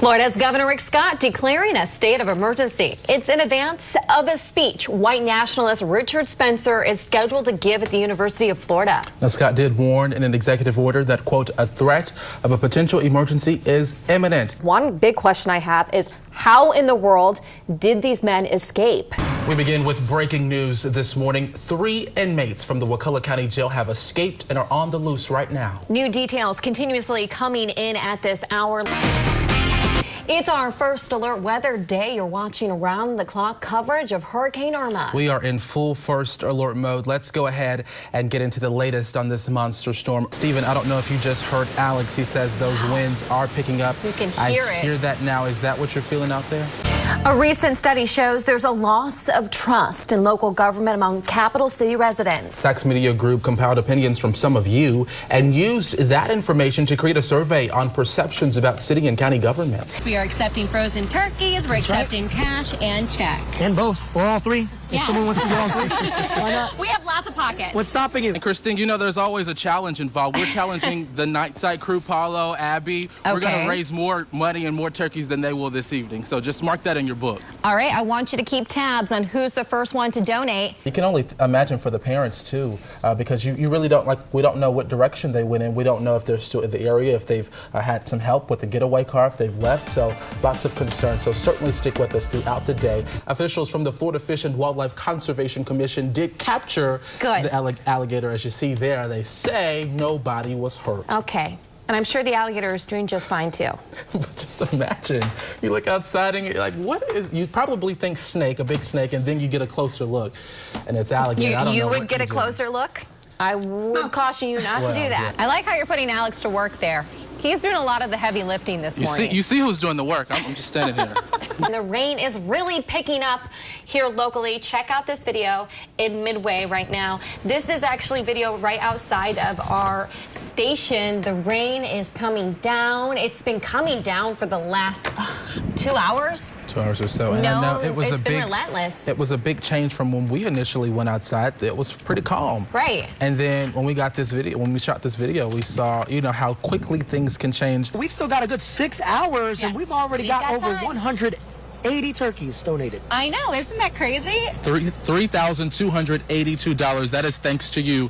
Florida's Governor Rick Scott declaring a state of emergency. It's in advance of a speech white nationalist Richard Spencer is scheduled to give at the University of Florida. Now, Scott did warn in an executive order that, quote, a threat of a potential emergency is imminent. One big question I have is how in the world did these men escape? We begin with breaking news this morning. 3 inmates from the Wakulla County Jail have escaped and are on the loose right now. New details continuously coming in at this hour. It's our first alert weather day. You're watching around-the-clock coverage of Hurricane Irma. We are in full first alert mode. Let's go ahead and get into the latest on this monster storm. Stephen, I don't know if you just heard Alex. He says those winds are picking up. You can hear it. I hear that now. Is that what you're feeling out there? A recent study shows there's a loss of trust in local government among capital city residents. Sachs Media Group compiled opinions from some of you and used that information to create a survey on perceptions about city and county governments. We are accepting frozen turkeys, we're accepting cash and check. And both, or all three? Yeah. If someone wants to do all three, why not? We have lots of pockets. What's stopping you? And Christine, you know there's always a challenge involved. We're challenging the Nightside crew, Paulo, Abby. Okay. We're going to raise more money and more turkeys than they will this evening. So just mark that in your book. All right, I want you to keep tabs on who's the first one to donate. You can only imagine for the parents too, because you really don't, we don't know what direction they went in. We don't know if they're still in the area, if they've had some help with the getaway car, if they've left. So lots of concern. So certainly stick with us throughout the day. Officials from the Florida Fish and Wildlife Conservation Commission did capture the alligator, as you see there. They say nobody was hurt. Okay. And I'm sure the alligator is doing just fine, too. But just imagine, you look outside and you're like, what is, you probably think snake, a big snake, and then you get a closer look, and it's alligator. I don't know. You would get a closer look? I would caution you not to do that. Yeah. I like how you're putting Alex to work there. He's doing a lot of the heavy lifting this morning. You see who's doing the work. I'm just standing here. And the rain is really picking up here locally. Check out this video in Midway right now. This is actually video right outside of our station. The rain is coming down. It's been coming down for the last 2 hours. 2 hours or so. And no, I know it's been relentless. It was a big change from when we initially went outside. It was pretty calm. Right. And then when we got this video, when we shot this video, we saw, you know, how quickly things can change. We've still got a good 6 hours, and we've already got over 180 turkeys donated. I know, isn't that crazy? $3,282. That is thanks to you.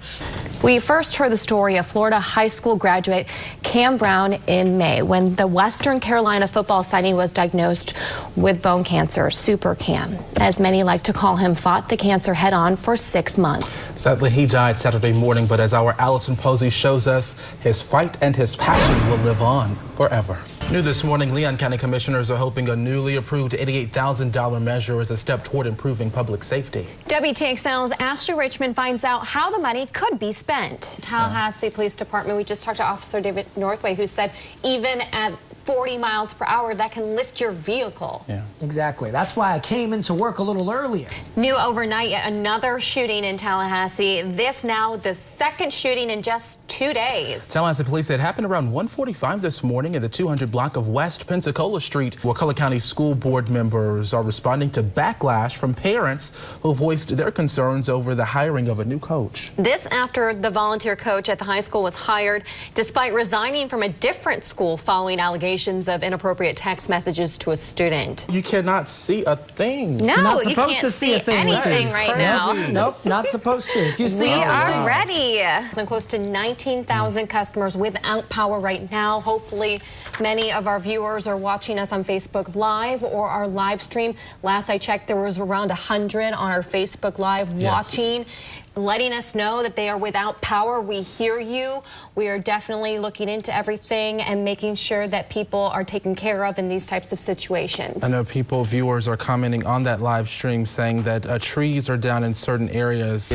We first heard the story of Florida high school graduate Cam Brown in May when the Western Carolina football signing was diagnosed with bone cancer. Super Cam, as many like to call him, fought the cancer head on for 6 months. Sadly, he died Saturday morning, but as our Allison Posey shows us, his fight and his passion will live on forever. New this morning, Leon County commissioners are hoping a newly approved $88,000 measure is a step toward improving public safety. WTXL's Ashley Richmond finds out how the money could be spent. Tallahassee Police Department, we just talked to Officer David Northway, who said even at 40 miles per hour, that can lift your vehicle. Yeah, exactly. That's why I came into work a little earlier. New overnight, yet another shooting in Tallahassee. This now the second shooting in just 2 days. Tallahassee police said it happened around 1:45 this morning in the 200 block of West Pensacola Street. Wakulla County school board members are responding to backlash from parents who voiced their concerns over the hiring of a new coach. This after the volunteer coach at the high school was hired despite resigning from a different school following allegations of inappropriate text messages to a student. You cannot see a thing. No, You're not you supposed can't to see a thing anything right now. Nope, not supposed to. If you see We are something. ready. And close to 19,000 customers without power right now. Hopefully, many of our viewers are watching us on Facebook Live or our live stream. Last I checked, there was around 100 on our Facebook Live watching, letting us know that they are without power. We hear you. We are definitely looking into everything and making sure that people are taken care of in these types of situations. I know viewers are commenting on that live stream saying that trees are down in certain areas.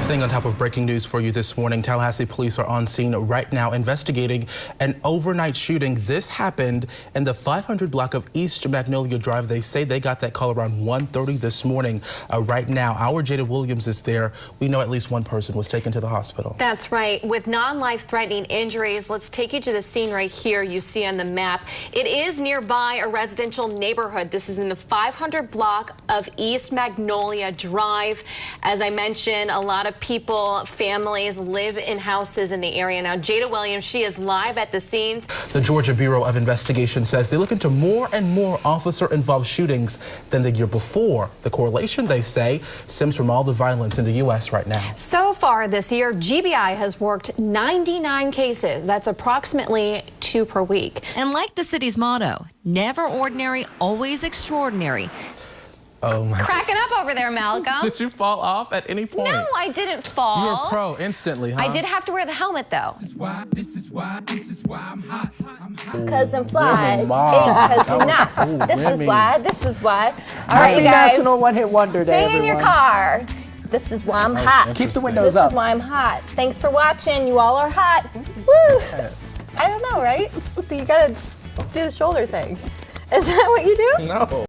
Staying on top of breaking news for you this morning, Tallahassee police are on scene right now investigating an overnight shooting. This happened in the 500 block of East Magnolia Drive. They say they got that call around 1:30 this morning. Right now, our Jada Williams is there. We know at least one person was taken to the hospital. That's right. With non-life-threatening injuries, let's take you to the scene right here you see on the map. It is nearby a residential neighborhood. This is in the 500 block of East Magnolia Drive. As I mentioned, a lot of of people, families live in houses in the area now. Jada Williams, she is live at the scenes. The Georgia Bureau of Investigation says they look into more and more officer-involved shootings than the year before. The correlation, they say, stems from all the violence in the U.S. right now. So far this year, GBI has worked 99 cases. That's approximately 2 per week. And like the city's motto, never ordinary, always extraordinary. Oh my. Cracking up over there, Malcolm. Did you fall off at any point? No, I didn't fall. You were pro instantly, huh? I did have to wear the helmet, though. This is why I'm hot. Because I'm fly, Wow. because you're not. Ooh, This Remy. is why. All right, you Happy guys. National One Hit Wonder Day, Sing in your everyone. car. This is why I'm hot. Keep the This windows up. is why I'm hot. Thanks for watching. You all are hot. Woo! I don't know, right? So you gotta do the shoulder thing. Is that what you do? No.